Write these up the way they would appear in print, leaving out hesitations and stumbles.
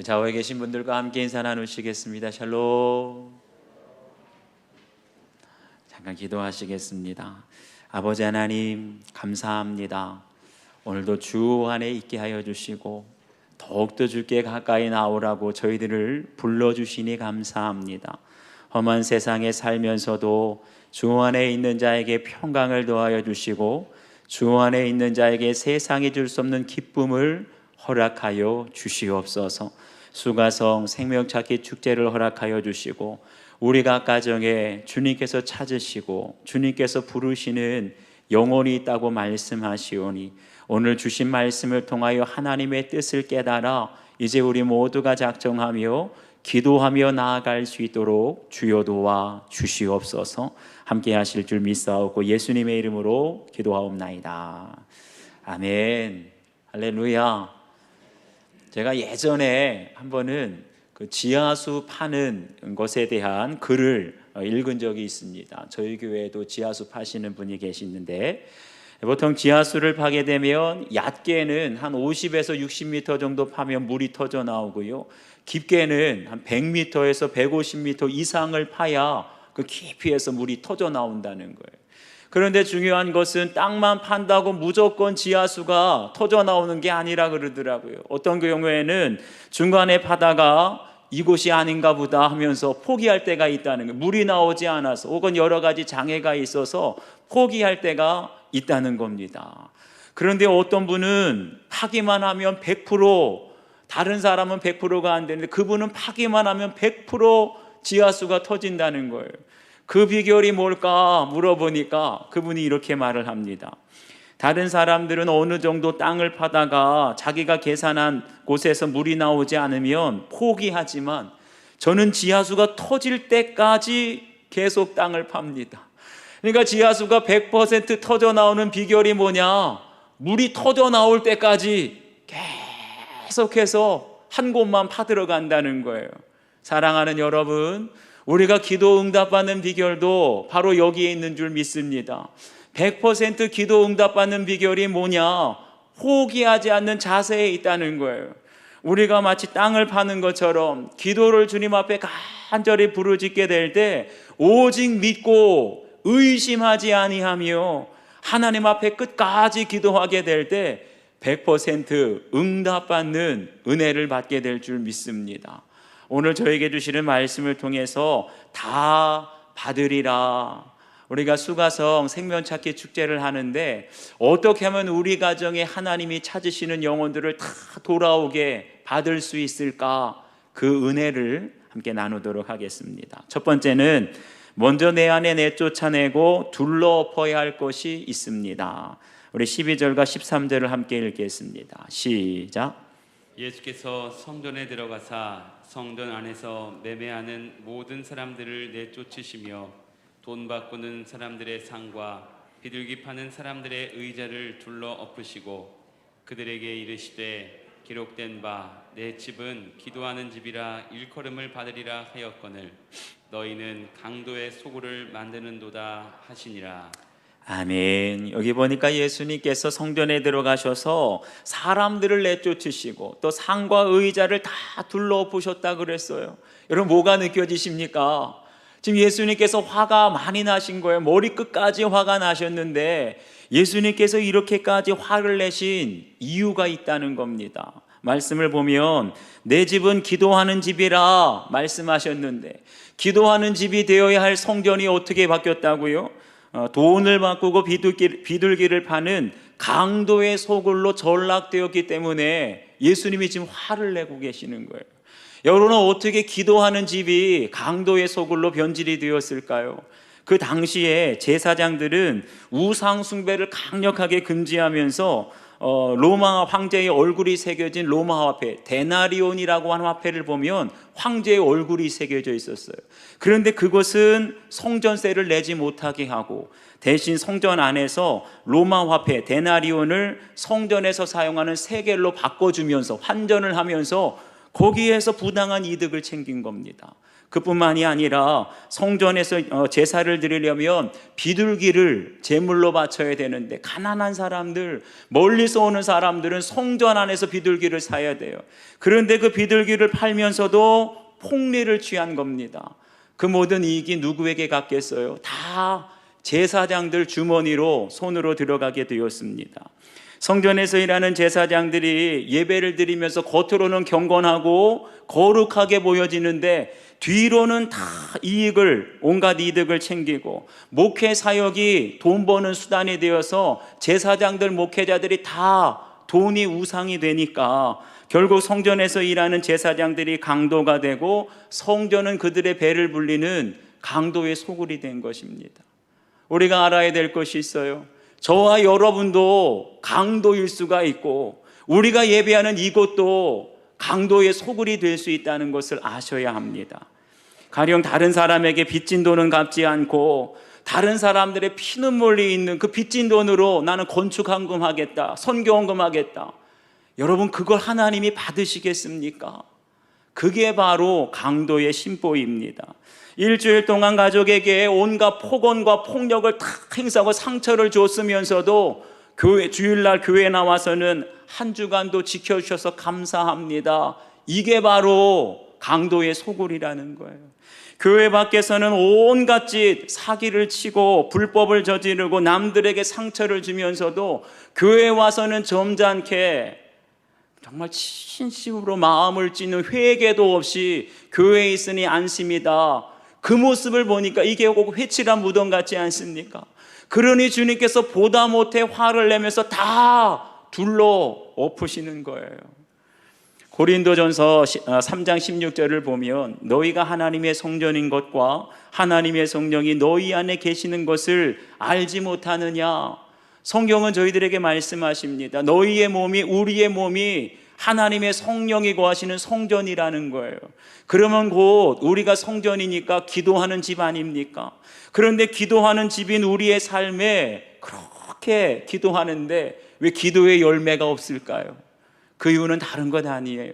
좌우에 계신 분들과 함께 인사 나누시겠습니다. 샬롬. 잠깐 기도하시겠습니다. 아버지 하나님 감사합니다. 오늘도 주 안에 있게 하여 주시고 더욱더 주께 가까이 나오라고 저희들을 불러주시니 감사합니다. 험한 세상에 살면서도 주 안에 있는 자에게 평강을 더하여 주시고 주 안에 있는 자에게 세상이 줄 수 없는 기쁨을 허락하여 주시옵소서. 수가성 생명찾기 축제를 허락하여 주시고 우리 각 가정에 주님께서 찾으시고 주님께서 부르시는 영혼이 있다고 말씀하시오니 오늘 주신 말씀을 통하여 하나님의 뜻을 깨달아 이제 우리 모두가 작정하며 기도하며 나아갈 수 있도록 주여 도와 주시옵소서. 함께 하실 줄 믿사오고 예수님의 이름으로 기도하옵나이다. 아멘. 할렐루야. 제가 예전에 한 번은 그 지하수 파는 것에 대한 글을 읽은 적이 있습니다. 저희 교회에도 지하수 파시는 분이 계시는데 보통 지하수를 파게 되면 얕게는 한 50에서 60m 정도 파면 물이 터져 나오고요, 깊게는 한 100m에서 150m 이상을 파야 그 깊이에서 물이 터져 나온다는 거예요. 그런데 중요한 것은 땅만 판다고 무조건 지하수가 터져 나오는 게 아니라 그러더라고요. 어떤 경우에는 중간에 파다가 이곳이 아닌가 보다 하면서 포기할 때가 있다는 거예요. 물이 나오지 않아서 혹은 여러 가지 장애가 있어서 포기할 때가 있다는 겁니다. 그런데 어떤 분은 파기만 하면 100%, 다른 사람은 100%가 안 되는데 그분은 파기만 하면 100% 지하수가 터진다는 거예요. 그 비결이 뭘까 물어보니까 그분이 이렇게 말을 합니다. 다른 사람들은 어느 정도 땅을 파다가 자기가 계산한 곳에서 물이 나오지 않으면 포기하지만 저는 지하수가 터질 때까지 계속 땅을 팝니다. 그러니까 지하수가 100% 터져 나오는 비결이 뭐냐? 물이 터져 나올 때까지 계속해서 한 곳만 파들어 간다는 거예요. 사랑하는 여러분, 우리가 기도 응답받는 비결도 바로 여기에 있는 줄 믿습니다. 100% 기도 응답받는 비결이 뭐냐? 포기하지 않는 자세에 있다는 거예요. 우리가 마치 땅을 파는 것처럼 기도를 주님 앞에 간절히 부르짖게 될 때 오직 믿고 의심하지 아니하며 하나님 앞에 끝까지 기도하게 될 때 100% 응답받는 은혜를 받게 될 줄 믿습니다. 오늘 저에게 주시는 말씀을 통해서 다 받으리라. 우리가 수가성 생명찾기 축제를 하는데 어떻게 하면 우리 가정에 하나님이 찾으시는 영혼들을 다 돌아오게 받을 수 있을까? 그 은혜를 함께 나누도록 하겠습니다. 첫 번째는 먼저 내 안에 내쫓아내고 둘러엎어야 할 것이 있습니다. 우리 12절과 13절을 함께 읽겠습니다. 시작. 예수께서 성전에 들어가사 성전 안에서 매매하는 모든 사람들을 내쫓으시며 돈 바꾸는 사람들의 상과 비둘기 파는 사람들의 의자를 둘러 엎으시고 그들에게 이르시되 기록된 바 내 집은 기도하는 집이라 일컬음을 받으리라 하였거늘 너희는 강도의 소굴을 만드는도다 하시니라. 아멘. 여기 보니까 예수님께서 성전에 들어가셔서 사람들을 내쫓으시고 또 상과 의자를 다 둘러엎으셨다 그랬어요. 여러분 뭐가 느껴지십니까? 지금 예수님께서 화가 많이 나신 거예요. 머리끝까지 화가 나셨는데 예수님께서 이렇게까지 화를 내신 이유가 있다는 겁니다. 말씀을 보면 내 집은 기도하는 집이라 말씀하셨는데 기도하는 집이 되어야 할 성전이 어떻게 바뀌었다고요? 돈을 바꾸고 비둘기를 파는 강도의 소굴로 전락되었기 때문에 예수님이 지금 화를 내고 계시는 거예요. 여러분은 어떻게 기도하는 집이 강도의 소굴로 변질이 되었을까요? 그 당시에 제사장들은 우상 숭배를 강력하게 금지하면서 로마 황제의 얼굴이 새겨진 로마 화폐 데나리온이라고 하는 화폐를 보면 황제의 얼굴이 새겨져 있었어요. 그런데 그것은 성전세를 내지 못하게 하고 대신 성전 안에서 로마 화폐 데나리온을 성전에서 사용하는 세겔로 바꿔주면서 환전을 하면서 거기에서 부당한 이득을 챙긴 겁니다. 그뿐만이 아니라 성전에서 제사를 드리려면 비둘기를 제물로 바쳐야 되는데 가난한 사람들, 멀리서 오는 사람들은 성전 안에서 비둘기를 사야 돼요. 그런데 그 비둘기를 팔면서도 폭리를 취한 겁니다. 그 모든 이익이 누구에게 갔겠어요? 다 제사장들 주머니로 손으로 들어가게 되었습니다. 성전에서 일하는 제사장들이 예배를 드리면서 겉으로는 경건하고 거룩하게 보여지는데 뒤로는 다 온갖 이득을 챙기고, 목회 사역이 돈 버는 수단이 되어서 제사장들, 목회자들이 다 돈이 우상이 되니까 결국 성전에서 일하는 제사장들이 강도가 되고 성전은 그들의 배를 불리는 강도의 소굴이 된 것입니다. 우리가 알아야 될 것이 있어요. 저와 여러분도 강도일 수가 있고 우리가 예배하는 이곳도 강도의 소굴이 될 수 있다는 것을 아셔야 합니다. 가령 다른 사람에게 빚진 돈은 갚지 않고 다른 사람들의 피눈물이 있는 그 빚진 돈으로 나는 건축헌금 하겠다, 선교헌금 하겠다. 여러분, 그걸 하나님이 받으시겠습니까? 그게 바로 강도의 심보입니다. 일주일 동안 가족에게 온갖 폭언과 폭력을 다 행사하고 상처를 줬으면서도 주일날 교회에 나와서는 한 주간도 지켜주셔서 감사합니다. 이게 바로 강도의 소굴이라는 거예요. 교회 밖에서는 온갖 짓, 사기를 치고 불법을 저지르고 남들에게 상처를 주면서도 교회에 와서는 점잖게 정말 진심으로 마음을 찢는 회개도 없이 교회에 있으니 안심이다. 그 모습을 보니까 이게 꼭 회칠한 무덤 같지 않습니까? 그러니 주님께서 보다 못해 화를 내면서 다 둘러 엎으시는 거예요. 고린도전서 3장 16절을 보면 너희가 하나님의 성전인 것과 하나님의 성령이 너희 안에 계시는 것을 알지 못하느냐. 성경은 저희들에게 말씀하십니다. 너희의 몸이, 우리의 몸이 하나님의 성령이 거하시는 성전이라는 거예요. 그러면 곧 우리가 성전이니까 기도하는 집 아닙니까? 그런데 기도하는 집인 우리의 삶에 그렇게 기도하는데 왜 기도의 열매가 없을까요? 그 이유는 다른 것 아니에요.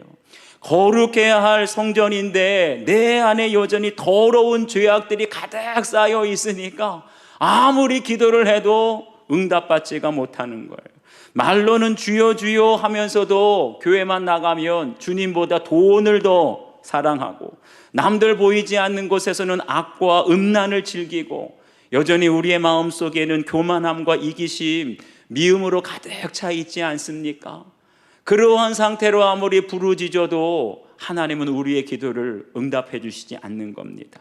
거룩해야 할 성전인데 내 안에 여전히 더러운 죄악들이 가득 쌓여 있으니까 아무리 기도를 해도 응답받지가 못하는 거예요. 말로는 주여 주여 하면서도 교회만 나가면 주님보다 돈을 더 사랑하고 남들 보이지 않는 곳에서는 악과 음란을 즐기고 여전히 우리의 마음속에는 교만함과 이기심, 미움으로 가득 차 있지 않습니까? 그러한 상태로 아무리 부르짖어도 하나님은 우리의 기도를 응답해 주시지 않는 겁니다.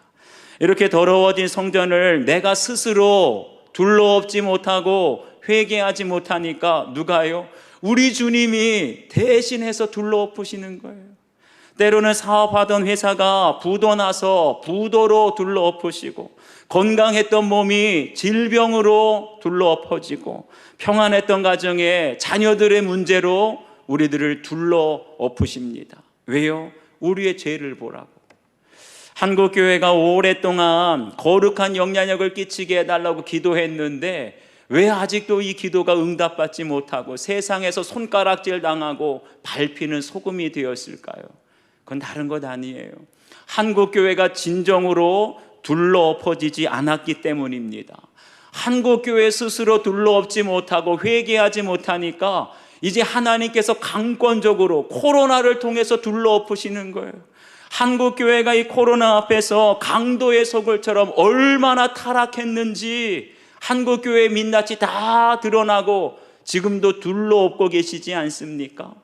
이렇게 더러워진 성전을 내가 스스로 둘러엎지 못하고 회개하지 못하니까 누가요? 우리 주님이 대신해서 둘러엎으시는 거예요. 때로는 사업하던 회사가 부도 나서 부도로 둘러엎으시고 건강했던 몸이 질병으로 둘러엎어지고 평안했던 가정에 자녀들의 문제로 우리들을 둘러엎으십니다. 왜요? 우리의 죄를 보라고. 한국교회가 오랫동안 거룩한 영향력을 끼치게 해달라고 기도했는데 왜 아직도 이 기도가 응답받지 못하고 세상에서 손가락질 당하고 밟히는 소금이 되었을까요? 그건 다른 것 아니에요. 한국교회가 진정으로 둘러엎어지지 않았기 때문입니다. 한국교회 스스로 둘러엎지 못하고 회개하지 못하니까 이제 하나님께서 강권적으로 코로나를 통해서 둘러엎으시는 거예요. 한국교회가 이 코로나 앞에서 강도의 소굴처럼 얼마나 타락했는지 한국교회의 민낯이 다 드러나고 지금도 둘러엎고 계시지 않습니까?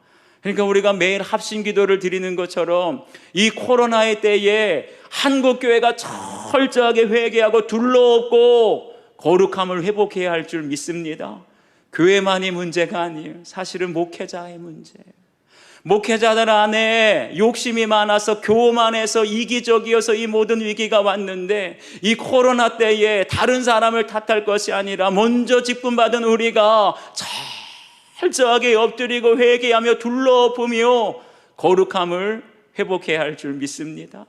그러니까 우리가 매일 합심기도를 드리는 것처럼 이 코로나의 때에 한국교회가 철저하게 회개하고 둘러엎고 거룩함을 회복해야 할 줄 믿습니다. 교회만이 문제가 아니에요. 사실은 목회자의 문제예요. 목회자들 안에 욕심이 많아서 교만해서 이기적이어서 이 모든 위기가 왔는데 이 코로나 때에 다른 사람을 탓할 것이 아니라 먼저 직분받은 우리가 철저하게 엎드리고 회개하며 둘러엎으며 거룩함을 회복해야 할 줄 믿습니다.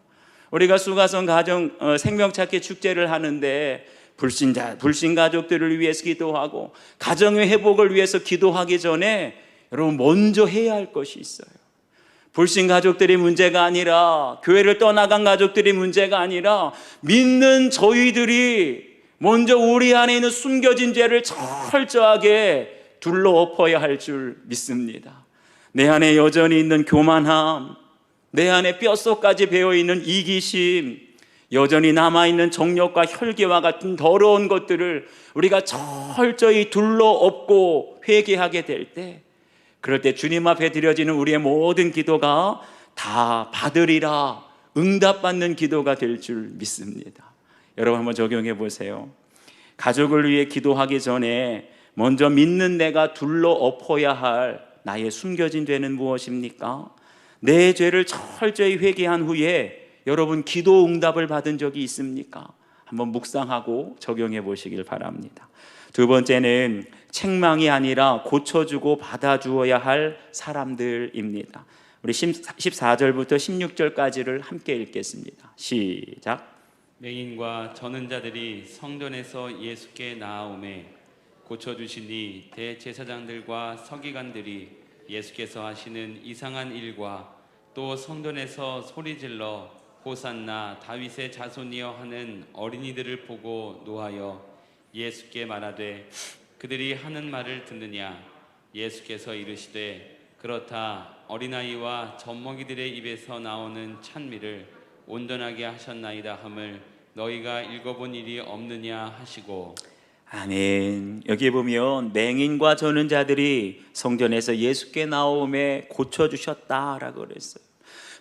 우리가 수가성 가정 생명찾기 축제를 하는데 불신 가족들을 위해서 기도하고 가정의 회복을 위해서 기도하기 전에 여러분 먼저 해야 할 것이 있어요. 불신 가족들이 문제가 아니라, 교회를 떠나간 가족들이 문제가 아니라, 믿는 저희들이 먼저 우리 안에 있는 숨겨진 죄를 철저하게 둘러엎어야 할 줄 믿습니다. 내 안에 여전히 있는 교만함, 내 안에 뼛속까지 배어있는 이기심, 여전히 남아있는 정욕과 혈기와 같은 더러운 것들을 우리가 철저히 둘러엎고 회개하게 될 때, 그럴 때 주님 앞에 드려지는 우리의 모든 기도가 다 받으리라 응답받는 기도가 될 줄 믿습니다. 여러분 한번 적용해 보세요. 가족을 위해 기도하기 전에 먼저 믿는 내가 둘러엎어야 할 나의 숨겨진 죄는 무엇입니까? 내 죄를 철저히 회개한 후에 여러분 기도 응답을 받은 적이 있습니까? 한번 묵상하고 적용해 보시길 바랍니다. 두 번째는 책망이 아니라 고쳐주고 받아주어야 할 사람들입니다. 우리 14절부터 16절까지를 함께 읽겠습니다. 시작. 맹인과 저는 자들이 성전에서 예수께 나아오매 고쳐주시니 대제사장들과 서기관들이 예수께서 하시는 이상한 일과 또 성전에서 소리질러 호산나 다윗의 자손이여 하는 어린이들을 보고 노하여 예수께 말하되 그들이 하는 말을 듣느냐. 예수께서 이르시되 그렇다. 어린아이와 젖먹이들의 입에서 나오는 찬미를 온전하게 하셨나이다 함을 너희가 읽어본 일이 없느냐 하시고. 아멘. 여기 보면 맹인과 저는 자들이 성전에서 예수께 나오매 고쳐주셨다라고 그랬어요.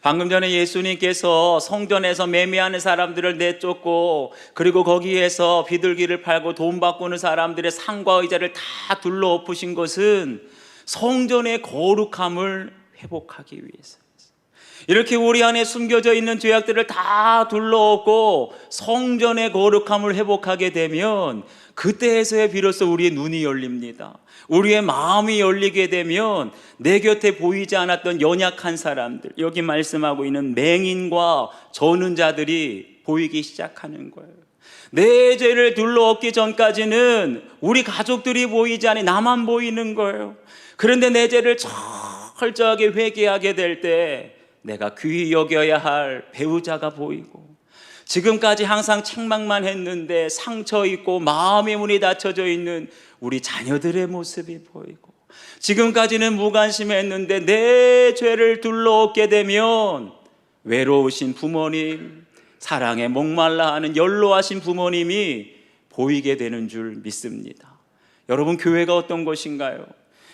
방금 전에 예수님께서 성전에서 매매하는 사람들을 내쫓고, 그리고 거기에서 비둘기를 팔고 돈 바꾸는 사람들의 상과 의자를 다 둘러엎으신 것은 성전의 거룩함을 회복하기 위해서. 이렇게 우리 안에 숨겨져 있는 죄악들을 다 둘러엎고 성전의 거룩함을 회복하게 되면 그때에서야 비로소 우리의 눈이 열립니다. 우리의 마음이 열리게 되면 내 곁에 보이지 않았던 연약한 사람들, 여기 말씀하고 있는 맹인과 저는 자들이 보이기 시작하는 거예요. 내 죄를 둘러엎기 전까지는 우리 가족들이 보이지 않아 나만 보이는 거예요. 그런데 내 죄를 철저하게 회개하게 될 때 내가 귀히 여겨야 할 배우자가 보이고, 지금까지 항상 책망만 했는데 상처 있고 마음의 문이 닫혀져 있는 우리 자녀들의 모습이 보이고, 지금까지는 무관심했는데 내 죄를 둘러엎게 되면 외로우신 부모님, 사랑에 목말라 하는 연로하신 부모님이 보이게 되는 줄 믿습니다. 여러분, 교회가 어떤 곳인가요?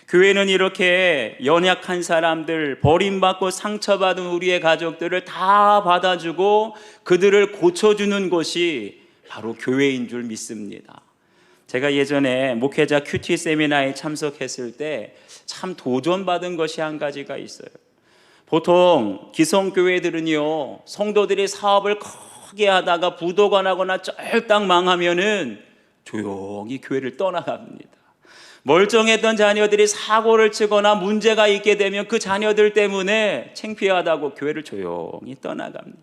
교회는 이렇게 연약한 사람들, 버림받고 상처받은 우리의 가족들을 다 받아주고 그들을 고쳐주는 곳이 바로 교회인 줄 믿습니다. 제가 예전에 목회자 큐티 세미나에 참석했을 때 참 도전받은 것이 한 가지가 있어요. 보통 기성교회들은요, 성도들이 사업을 크게 하다가 부도가 나거나 쫄딱 망하면은 조용히 교회를 떠나갑니다. 멀쩡했던 자녀들이 사고를 치거나 문제가 있게 되면 그 자녀들 때문에 창피하다고 교회를 조용히 떠나갑니다.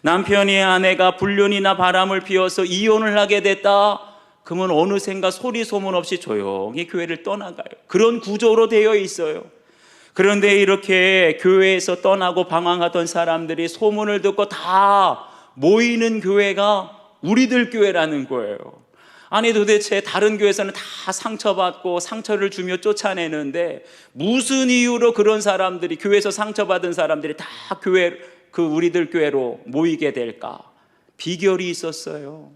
남편이 아내가 불륜이나 바람을 피워서 이혼을 하게 됐다, 그러면 어느샌가 소리 소문 없이 조용히 교회를 떠나가요. 그런 구조로 되어 있어요. 그런데 이렇게 교회에서 떠나고 방황하던 사람들이 소문을 듣고 다 모이는 교회가 우리들 교회라는 거예요. 아니, 도대체 다른 교회에서는 다 상처받고 상처를 주며 쫓아내는데 무슨 이유로 그런 사람들이, 교회에서 상처받은 사람들이 다 교회, 우리들 교회로 모이게 될까? 비결이 있었어요.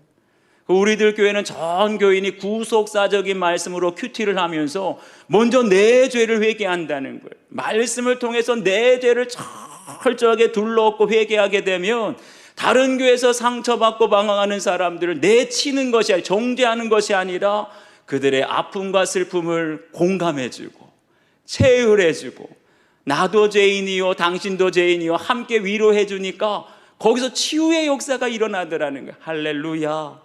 우리들 교회는 전 교인이 구속사적인 말씀으로 큐티를 하면서 먼저 내 죄를 회개한다는 거예요. 말씀을 통해서 내 죄를 철저하게 둘러엎고 회개하게 되면 다른 교회에서 상처받고 방황하는 사람들을 내치는 것이 아니라, 정죄하는 것이 아니라 그들의 아픔과 슬픔을 공감해주고 체휼해주고, 나도 죄인이요 당신도 죄인이요 함께 위로해주니까 거기서 치유의 역사가 일어나더라는 거예요. 할렐루야.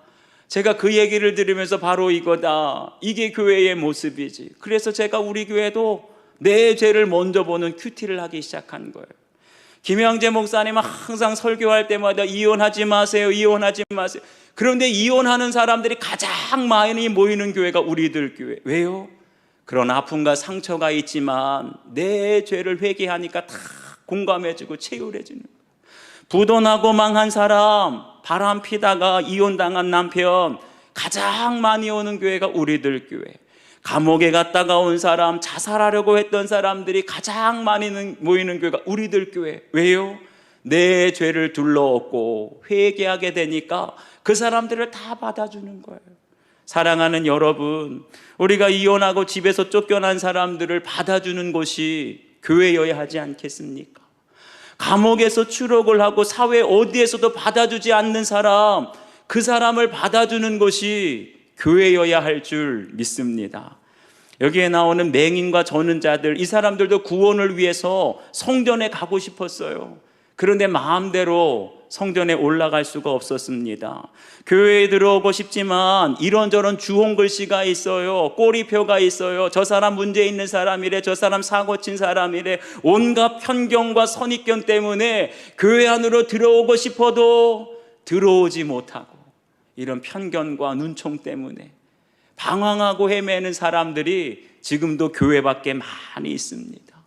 제가 그 얘기를 들으면서 바로 이거다, 이게 교회의 모습이지. 그래서 제가 우리 교회도 내 죄를 먼저 보는 큐티를 하기 시작한 거예요. 김영재 목사님은 항상 설교할 때마다 이혼하지 마세요, 이혼하지 마세요. 그런데 이혼하는 사람들이 가장 많이 모이는 교회가 우리들 교회. 왜요? 그런 아픔과 상처가 있지만 내 죄를 회개하니까 다 공감해주고 체휼해주는 거예요. 부도나고 망한 사람, 바람 피다가 이혼당한 남편, 가장 많이 오는 교회가 우리들 교회. 감옥에 갔다가 온 사람, 자살하려고 했던 사람들이 가장 많이 모이는 교회가 우리들 교회. 왜요? 내 죄를 둘러엎고 회개하게 되니까 그 사람들을 다 받아주는 거예요. 사랑하는 여러분, 우리가 이혼하고 집에서 쫓겨난 사람들을 받아주는 곳이 교회여야 하지 않겠습니까? 감옥에서 추록을 하고 사회 어디에서도 받아주지 않는 사람, 그 사람을 받아주는 것이 교회여야 할 줄 믿습니다. 여기에 나오는 맹인과 저는 자들, 이 사람들도 구원을 위해서 성전에 가고 싶었어요. 그런데 마음대로 성전에 올라갈 수가 없었습니다. 교회에 들어오고 싶지만 이런저런 주홍 글씨가 있어요. 꼬리표가 있어요. 저 사람 문제 있는 사람이래, 저 사람 사고 친 사람이래. 온갖 편견과 선입견 때문에 교회 안으로 들어오고 싶어도 들어오지 못하고, 이런 편견과 눈총 때문에 방황하고 헤매는 사람들이 지금도 교회 밖에 많이 있습니다.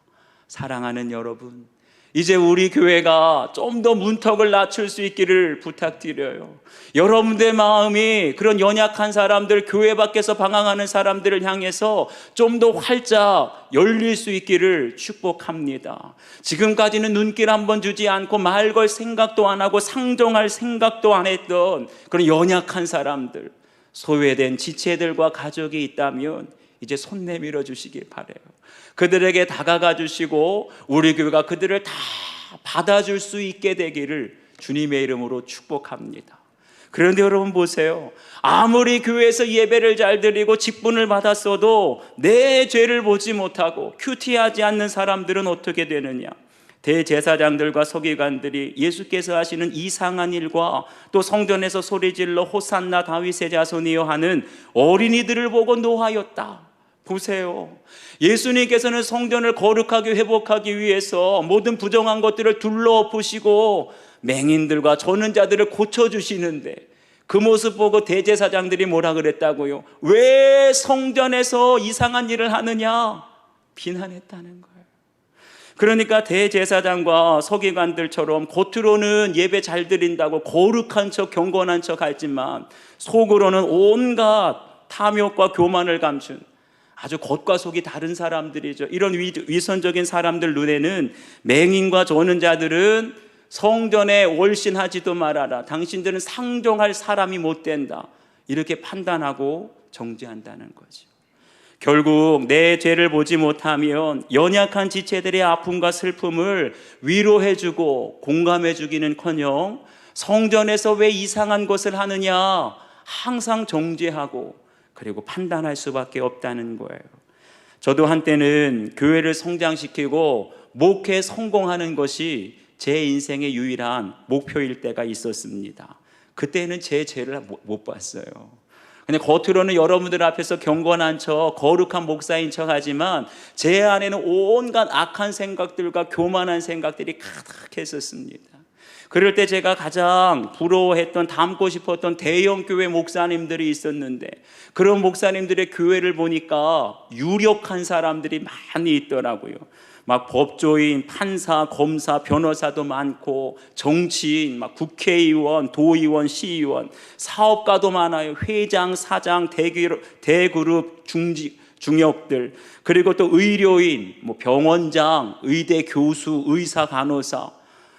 사랑하는 여러분, 이제 우리 교회가 좀 더 문턱을 낮출 수 있기를 부탁드려요. 여러분들의 마음이 그런 연약한 사람들, 교회 밖에서 방황하는 사람들을 향해서 좀 더 활짝 열릴 수 있기를 축복합니다. 지금까지는 눈길 한번 주지 않고 말 걸 생각도 안 하고 상종할 생각도 안 했던 그런 연약한 사람들, 소외된 지체들과 가족이 있다면 이제 손 내밀어 주시길 바라요. 그들에게 다가가 주시고 우리 교회가 그들을 다 받아줄 수 있게 되기를 주님의 이름으로 축복합니다. 그런데 여러분 보세요. 아무리 교회에서 예배를 잘 드리고 직분을 받았어도 내 죄를 보지 못하고 큐티하지 않는 사람들은 어떻게 되느냐? 대제사장들과 서기관들이 예수께서 하시는 이상한 일과 또 성전에서 소리질러 호산나 다윗의 자손이여 하는 어린이들을 보고 노하였다. 보세요. 예수님께서는 성전을 거룩하게 회복하기 위해서 모든 부정한 것들을 둘러엎으시고 맹인들과 저는 자들을 고쳐주시는데, 그 모습 보고 대제사장들이 뭐라 그랬다고요? 왜 성전에서 이상한 일을 하느냐? 비난했다는 거예요. 그러니까 대제사장과 서기관들처럼 겉으로는 예배 잘 드린다고 거룩한 척 경건한 척 하지만 속으로는 온갖 탐욕과 교만을 감춘 아주 겉과 속이 다른 사람들이죠. 이런 위선적인 사람들 눈에는 맹인과 저는 자들은 성전에 월신하지도 말아라, 당신들은 상종할 사람이 못 된다, 이렇게 판단하고 정죄한다는 거죠. 결국 내 죄를 보지 못하면 연약한 지체들의 아픔과 슬픔을 위로해주고 공감해주기는커녕 성전에서 왜 이상한 것을 하느냐 항상 정죄하고 그리고 판단할 수밖에 없다는 거예요. 저도 한때는 교회를 성장시키고 목회에 성공하는 것이 제 인생의 유일한 목표일 때가 있었습니다. 그때는 제 죄를 못 봤어요. 근데 겉으로는 여러분들 앞에서 경건한 척, 거룩한 목사인 척 하지만 제 안에는 온갖 악한 생각들과 교만한 생각들이 가득했었습니다. 그럴 때 제가 가장 부러워했던, 닮고 싶었던 대형 교회 목사님들이 있었는데, 그런 목사님들의 교회를 보니까 유력한 사람들이 많이 있더라고요. 막 법조인, 판사, 검사, 변호사도 많고, 정치인, 막 국회의원, 도의원, 시의원, 사업가도 많아요. 회장, 사장, 대그룹, 중역들, 그리고 또 의료인, 뭐 병원장, 의대 교수, 의사, 간호사.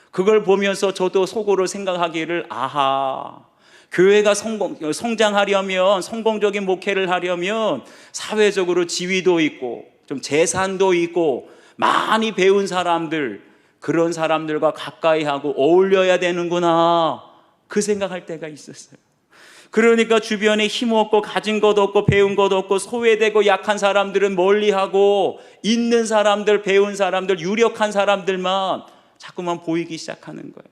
그걸 보면서 저도 속으로 생각하기를, 아하, 교회가 성장하려면, 성공적인 목회를 하려면 사회적으로 지위도 있고 좀 재산도 있고 많이 배운 사람들, 그런 사람들과 가까이 하고 어울려야 되는구나, 그 생각할 때가 있었어요. 그러니까 주변에 힘없고 가진 것 없고 배운 것 없고 소외되고 약한 사람들은 멀리하고, 있는 사람들, 배운 사람들, 유력한 사람들만 자꾸만 보이기 시작하는 거예요.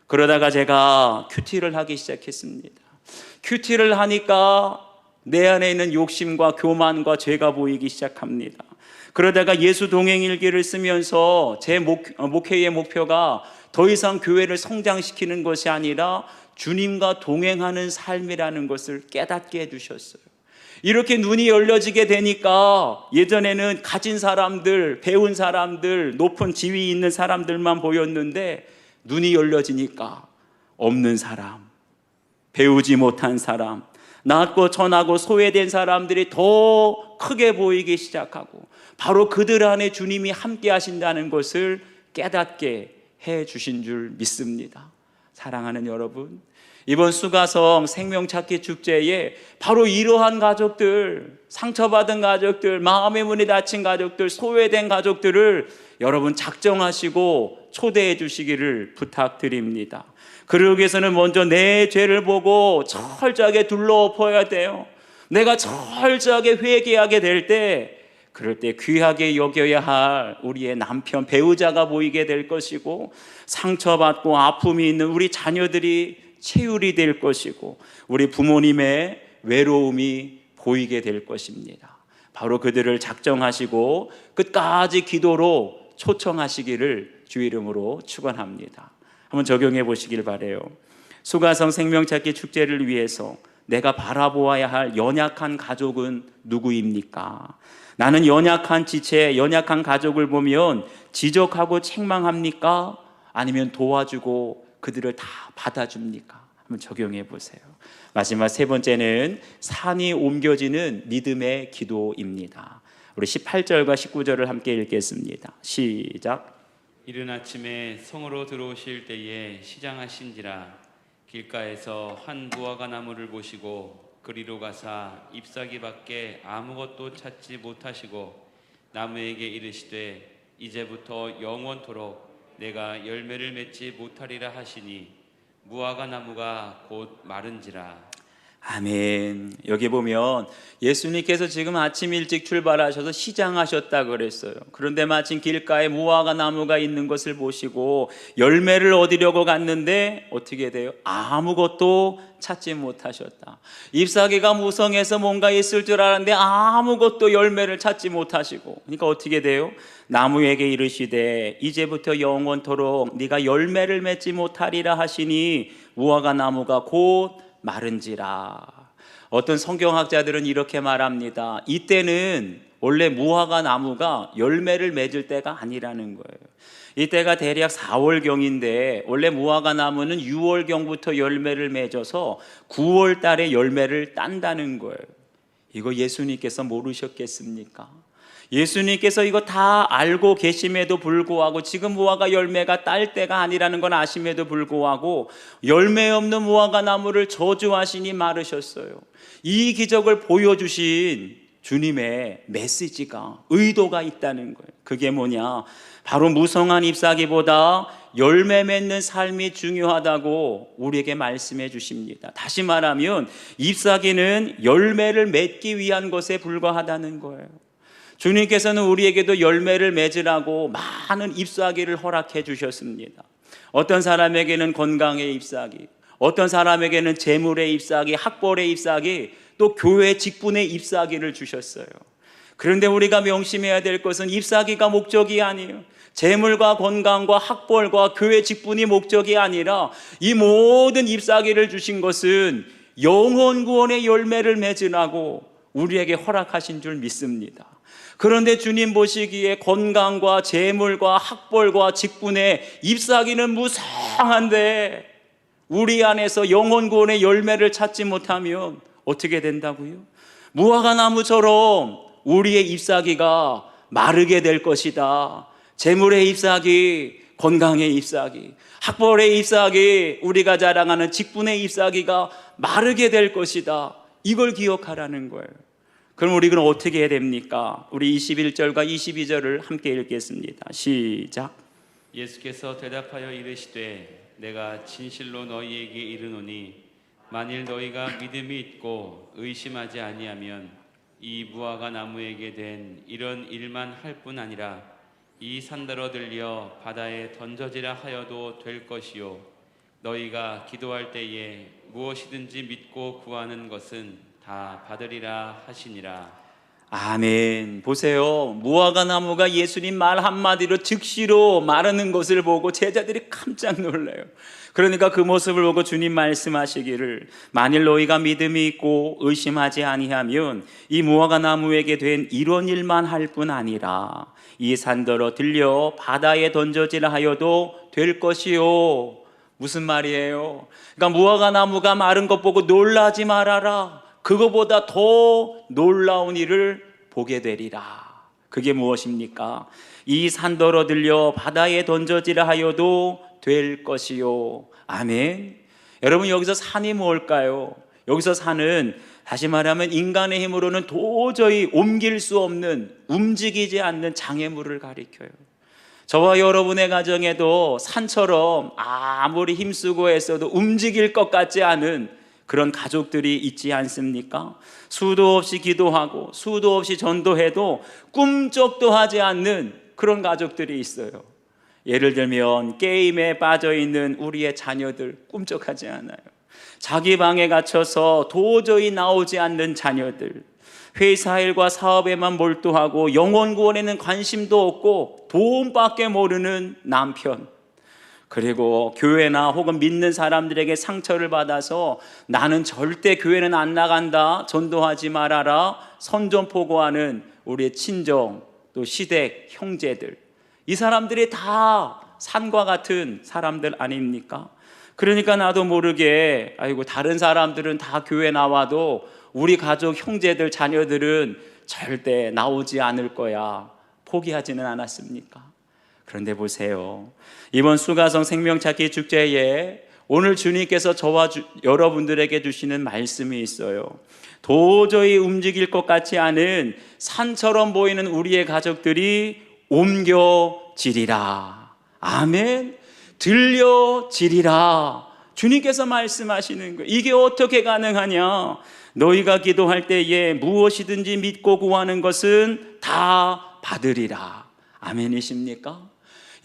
그러다가 제가 큐티를 하기 시작했습니다. 큐티를 하니까 내 안에 있는 욕심과 교만과 죄가 보이기 시작합니다. 그러다가 예수 동행일기를 쓰면서 제 목회의 목표가 더 이상 교회를 성장시키는 것이 아니라 주님과 동행하는 삶이라는 것을 깨닫게 해주셨어요. 이렇게 눈이 열려지게 되니까 예전에는 가진 사람들, 배운 사람들, 높은 지위 있는 사람들만 보였는데 눈이 열려지니까 없는 사람, 배우지 못한 사람, 낮고 천하고 소외된 사람들이 더 크게 보이기 시작하고 바로 그들 안에 주님이 함께 하신다는 것을 깨닫게 해 주신 줄 믿습니다. 사랑하는 여러분, 이번 수가성 생명찾기 축제에 바로 이러한 가족들, 상처받은 가족들, 마음의 문이 닫힌 가족들, 소외된 가족들을 여러분 작정하시고 초대해 주시기를 부탁드립니다. 그러기 위해서는 먼저 내 죄를 보고 철저하게 둘러엎어야 돼요. 내가 철저하게 회개하게 될 때, 그럴 때 귀하게 여겨야 할 우리의 남편, 배우자가 보이게 될 것이고, 상처받고 아픔이 있는 우리 자녀들이 체휼이 될 것이고, 우리 부모님의 외로움이 보이게 될 것입니다. 바로 그들을 작정하시고 끝까지 기도로 초청하시기를 주 이름으로 축원합니다. 한번 적용해 보시길 바라요. 수가성 생명찾기 축제를 위해서 내가 바라보아야 할 연약한 가족은 누구입니까? 나는 연약한 지체, 연약한 가족을 보면 지적하고 책망합니까? 아니면 도와주고 그들을 다 받아줍니까? 한번 적용해 보세요. 마지막 세 번째는 산이 옮겨지는 믿음의 기도입니다. 우리 18절과 19절을 함께 읽겠습니다. 시작. 이른 아침에 성으로 들어오실 때에 시장하신지라 길가에서 한 무화과 나무를 보시고 그리로 가사 잎사귀 밖에 아무것도 찾지 못하시고 나무에게 이르시되 이제부터 영원토록 내가 열매를 맺지 못하리라 하시니 무화과 나무가 곧 마른지라. 아멘. 여기 보면 예수님께서 지금 아침 일찍 출발하셔서 시장하셨다 그랬어요. 그런데 마침 길가에 무화과 나무가 있는 것을 보시고 열매를 얻으려고 갔는데 어떻게 돼요? 아무것도 찾지 못하셨다. 잎사귀가 무성해서 뭔가 있을 줄 알았는데 아무것도 열매를 찾지 못하시고, 그러니까 어떻게 돼요? 나무에게 이르시되 이제부터 영원토록 네가 열매를 맺지 못하리라 하시니 무화과 나무가 곧 마른지라. 어떤 성경학자들은 이렇게 말합니다. 이때는 원래 무화과 나무가 열매를 맺을 때가 아니라는 거예요. 이때가 대략 4월경인데 원래 무화과 나무는 6월경부터 열매를 맺어서 9월 달에 열매를 딴다는 거예요. 이거 예수님께서 모르셨겠습니까? 예수님께서 이거 다 알고 계심에도 불구하고 지금 무화과 열매가 딸 때가 아니라는 건 아심에도 불구하고 열매 없는 무화과 나무를 저주하시니 마르셨어요. 이 기적을 보여주신 주님의 메시지가, 의도가 있다는 거예요. 그게 뭐냐? 바로 무성한 잎사귀보다 열매 맺는 삶이 중요하다고 우리에게 말씀해 주십니다. 다시 말하면 잎사귀는 열매를 맺기 위한 것에 불과하다는 거예요. 주님께서는 우리에게도 열매를 맺으라고 많은 잎사귀를 허락해 주셨습니다. 어떤 사람에게는 건강의 잎사귀, 어떤 사람에게는 재물의 잎사귀, 학벌의 잎사귀, 또 교회 직분의 잎사귀를 주셨어요. 그런데 우리가 명심해야 될 것은 잎사귀가 목적이 아니에요. 재물과 건강과 학벌과 교회 직분이 목적이 아니라 이 모든 잎사귀를 주신 것은 영혼 구원의 열매를 맺으라고 우리에게 허락하신 줄 믿습니다. 그런데 주님 보시기에 건강과 재물과 학벌과 직분의 잎사귀는 무성한데 우리 안에서 영혼 구원의 열매를 찾지 못하면 어떻게 된다고요? 무화과 나무처럼 우리의 잎사귀가 마르게 될 것이다. 재물의 잎사귀, 건강의 잎사귀, 학벌의 잎사귀, 우리가 자랑하는 직분의 잎사귀가 마르게 될 것이다. 이걸 기억하라는 거예요. 그럼 우리는 어떻게 해야 됩니까? 우리 21절과 22절을 함께 읽겠습니다. 시작. 예수께서 대답하여 이르시되 내가 진실로 너희에게 이르노니 만일 너희가 믿음이 있고 의심하지 아니하면 이 무화과 나무에게 된 이런 일만 할 뿐 아니라 이 산더러 들려 바다에 던져지라 하여도 될 것이요 너희가 기도할 때에 무엇이든지 믿고 구하는 것은 다 받으리라 하시니라. 아멘. 보세요. 무화과 나무가 예수님 말 한마디로 즉시로 마르는 것을 보고 제자들이 깜짝 놀라요. 그러니까 그 모습을 보고 주님 말씀하시기를 만일 너희가 믿음이 있고 의심하지 아니하면 이 무화과 나무에게 된 이런 일만 할 뿐 아니라 이 산더러 들려 바다에 던져지라 하여도 될 것이요. 무슨 말이에요? 그러니까 무화과 나무가 마른 것 보고 놀라지 말아라. 그거보다 더 놀라운 일을 보게 되리라. 그게 무엇입니까? 이 산더러 들려 바다에 던져지라 하여도 될 것이요. 아멘. 여러분, 여기서 산이 뭘까요? 여기서 산은 다시 말하면 인간의 힘으로는 도저히 옮길 수 없는, 움직이지 않는 장애물을 가리켜요. 저와 여러분의 가정에도 산처럼 아무리 힘쓰고 애써도 움직일 것 같지 않은 그런 가족들이 있지 않습니까? 수도 없이 기도하고 수도 없이 전도해도 꿈쩍도 하지 않는 그런 가족들이 있어요. 예를 들면 게임에 빠져있는 우리의 자녀들, 꿈쩍하지 않아요. 자기 방에 갇혀서 도저히 나오지 않는 자녀들, 회사 일과 사업에만 몰두하고 영혼 구원에는 관심도 없고 돈밖에 모르는 남편, 그리고 교회나 혹은 믿는 사람들에게 상처를 받아서 나는 절대 교회는 안 나간다, 전도하지 말아라 선전포고하는 우리의 친정, 또 시댁, 형제들, 이 사람들이 다 산과 같은 사람들 아닙니까? 그러니까 나도 모르게 아이고 다른 사람들은 다 교회 나와도 우리 가족, 형제들, 자녀들은 절대 나오지 않을 거야, 포기하지는 않았습니까? 그런데 보세요. 이번 수가성 생명찾기 축제에 오늘 주님께서 저와 여러분들에게 주시는 말씀이 있어요. 도저히 움직일 것 같지 않은 산처럼 보이는 우리의 가족들이 옮겨지리라. 아멘. 들려지리라. 주님께서 말씀하시는 거예요. 이게 어떻게 가능하냐? 너희가 기도할 때에 무엇이든지 믿고 구하는 것은 다 받으리라. 아멘이십니까?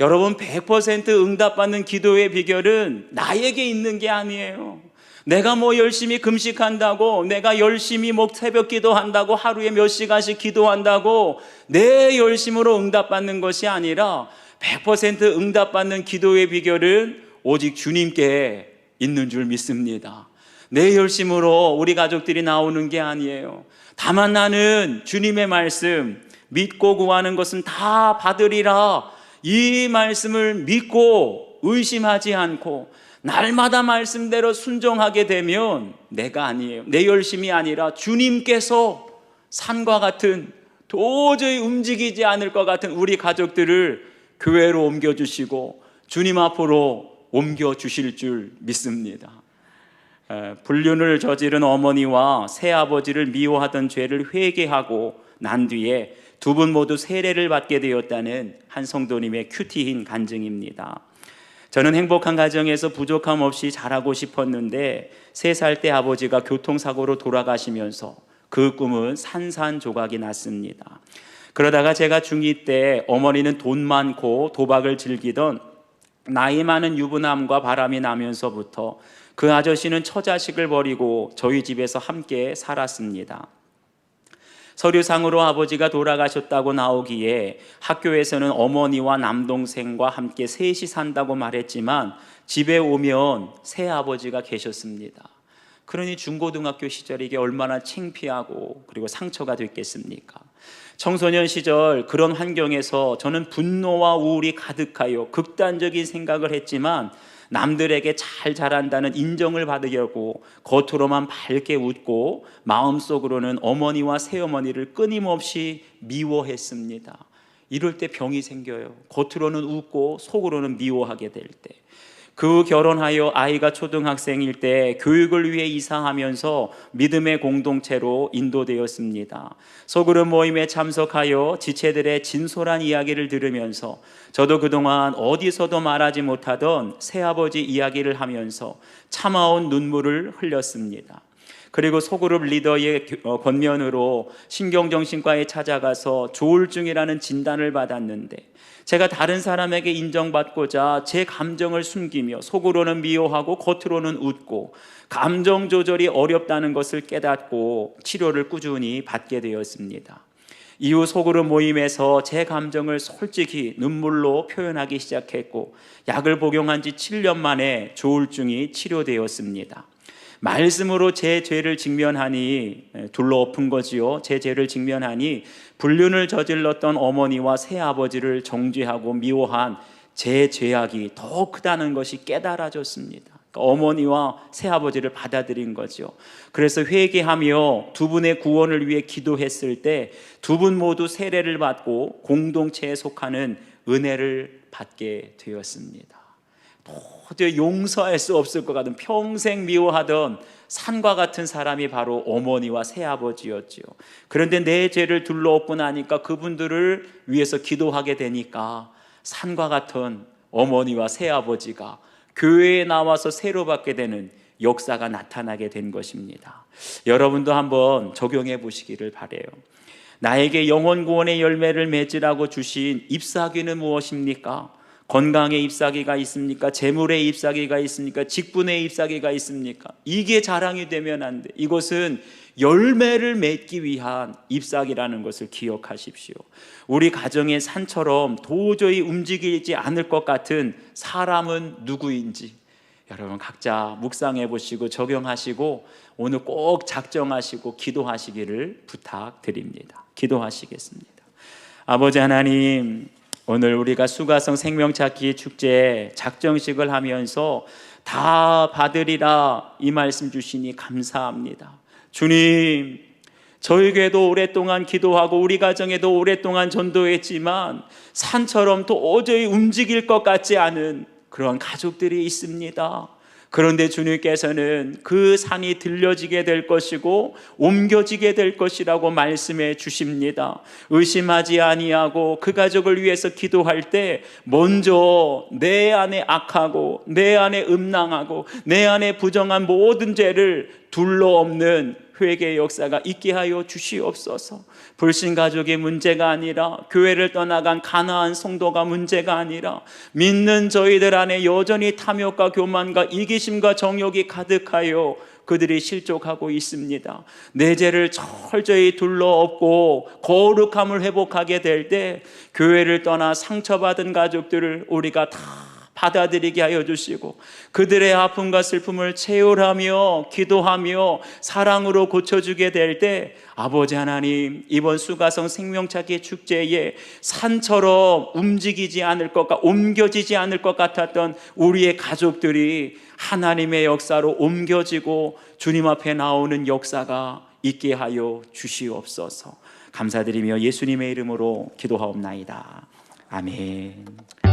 여러분, 100% 응답받는 기도의 비결은 나에게 있는 게 아니에요. 내가 뭐 열심히 금식한다고, 내가 열심히 새벽 기도한다고, 하루에 몇 시간씩 기도한다고 내 열심으로 응답받는 것이 아니라 100% 응답받는 기도의 비결은 오직 주님께 있는 줄 믿습니다. 내 열심으로 우리 가족들이 나오는 게 아니에요. 다만 나는 주님의 말씀, 믿고 구하는 것은 다 받으리라, 이 말씀을 믿고 의심하지 않고 날마다 말씀대로 순종하게 되면 내가 아니에요, 내 열심이 아니라 주님께서 산과 같은 도저히 움직이지 않을 것 같은 우리 가족들을 교회로 옮겨주시고 주님 앞으로 옮겨주실 줄 믿습니다. 불륜을 저지른 어머니와 새아버지를 미워하던 죄를 회개하고 난 뒤에 두 분 모두 세례를 받게 되었다는 한 성도님의 큐티인 간증입니다. 저는 행복한 가정에서 부족함 없이 자라고 싶었는데 3살 때 아버지가 교통사고로 돌아가시면서 그 꿈은 산산조각이 났습니다. 그러다가 제가 중2 때 어머니는 돈 많고 도박을 즐기던 나이 많은 유부남과 바람이 나면서부터 그 아저씨는 처자식을 버리고 저희 집에서 함께 살았습니다. 서류상으로 아버지가 돌아가셨다고 나오기에 학교에서는 어머니와 남동생과 함께 셋이 산다고 말했지만 집에 오면 새아버지가 계셨습니다. 그러니 중고등학교 시절 이게 얼마나 창피하고 그리고 상처가 됐겠습니까? 청소년 시절 그런 환경에서 저는 분노와 우울이 가득하여 극단적인 생각을 했지만 남들에게 잘 자란다는 인정을 받으려고 겉으로만 밝게 웃고 마음속으로는 어머니와 새어머니를 끊임없이 미워했습니다. 이럴 때 병이 생겨요. 겉으로는 웃고 속으로는 미워하게 될 때. 그 결혼하여 아이가 초등학생일 때 교육을 위해 이사하면서 믿음의 공동체로 인도되었습니다. 소그룹 모임에 참석하여 지체들의 진솔한 이야기를 들으면서 저도 그동안 어디서도 말하지 못하던 새아버지 이야기를 하면서 참아온 눈물을 흘렸습니다. 그리고 소그룹 리더의 권면으로 신경정신과에 찾아가서 조울증이라는 진단을 받았는데 제가 다른 사람에게 인정받고자 제 감정을 숨기며 속으로는 미워하고 겉으로는 웃고 감정 조절이 어렵다는 것을 깨닫고 치료를 꾸준히 받게 되었습니다. 이후 소그룹 모임에서 제 감정을 솔직히 눈물로 표현하기 시작했고 약을 복용한 지 7년 만에 조울증이 치료되었습니다. 말씀으로 제 죄를 직면하니 둘러엎은 거지요. 제 죄를 직면하니 불륜을 저질렀던 어머니와 새아버지를 정죄하고 미워한 제 죄악이 더 크다는 것이 깨달아졌습니다. 어머니와 새아버지를 받아들인 거죠. 그래서 회개하며 두 분의 구원을 위해 기도했을 때 두 분 모두 세례를 받고 공동체에 속하는 은혜를 받게 되었습니다. 도저히 용서할 수 없을 것 같은 평생 미워하던 산과 같은 사람이 바로 어머니와 새아버지였지요. 그런데 내 죄를 둘러엎고 나니까 그분들을 위해서 기도하게 되니까 산과 같은 어머니와 새아버지가 교회에 나와서 새로 받게 되는 역사가 나타나게 된 것입니다. 여러분도 한번 적용해 보시기를 바라요. 나에게 영혼 구원의 열매를 맺으라고 주신 잎사귀는 무엇입니까? 건강의 잎사귀가 있습니까? 재물의 잎사귀가 있습니까? 직분의 잎사귀가 있습니까? 이게 자랑이 되면 안 돼. 이것은 열매를 맺기 위한 잎사귀라는 것을 기억하십시오. 우리 가정의 산처럼 도저히 움직이지 않을 것 같은 사람은 누구인지 여러분 각자 묵상해 보시고 적용하시고 오늘 꼭 작정하시고 기도하시기를 부탁드립니다. 기도하시겠습니다. 아버지 하나님, 오늘 우리가 수가성 생명찾기 축제 작정식을 하면서 다 받으리라 이 말씀 주시니 감사합니다. 주님, 저에게도 오랫동안 기도하고 우리 가정에도 오랫동안 전도했지만 산처럼 도저히 움직일 것 같지 않은 그런 가족들이 있습니다. 그런데 주님께서는 그 산이 들려지게 될 것이고 옮겨지게 될 것이라고 말씀해 주십니다. 의심하지 아니하고 그 가족을 위해서 기도할 때 먼저 내 안에 악하고 내 안에 음란하고 내 안에 부정한 모든 죄를 둘러엎는 회개의 역사가 있게 하여 주시옵소서. 불신 가족의 문제가 아니라 교회를 떠나간 가나안 성도가 문제가 아니라 믿는 저희들 안에 여전히 탐욕과 교만과 이기심과 정욕이 가득하여 그들이 실족하고 있습니다. 내 죄를 철저히 둘러엎고 거룩함을 회복하게 될 때 교회를 떠나 상처받은 가족들을 우리가 다 받아들이게 하여 주시고 그들의 아픔과 슬픔을 채울하며 기도하며 사랑으로 고쳐주게 될 때 아버지 하나님, 이번 수가성 생명찾기 축제에 산처럼 움직이지 않을 것과 옮겨지지 않을 것 같았던 우리의 가족들이 하나님의 역사로 옮겨지고 주님 앞에 나오는 역사가 있게 하여 주시옵소서. 감사드리며 예수님의 이름으로 기도하옵나이다. 아멘.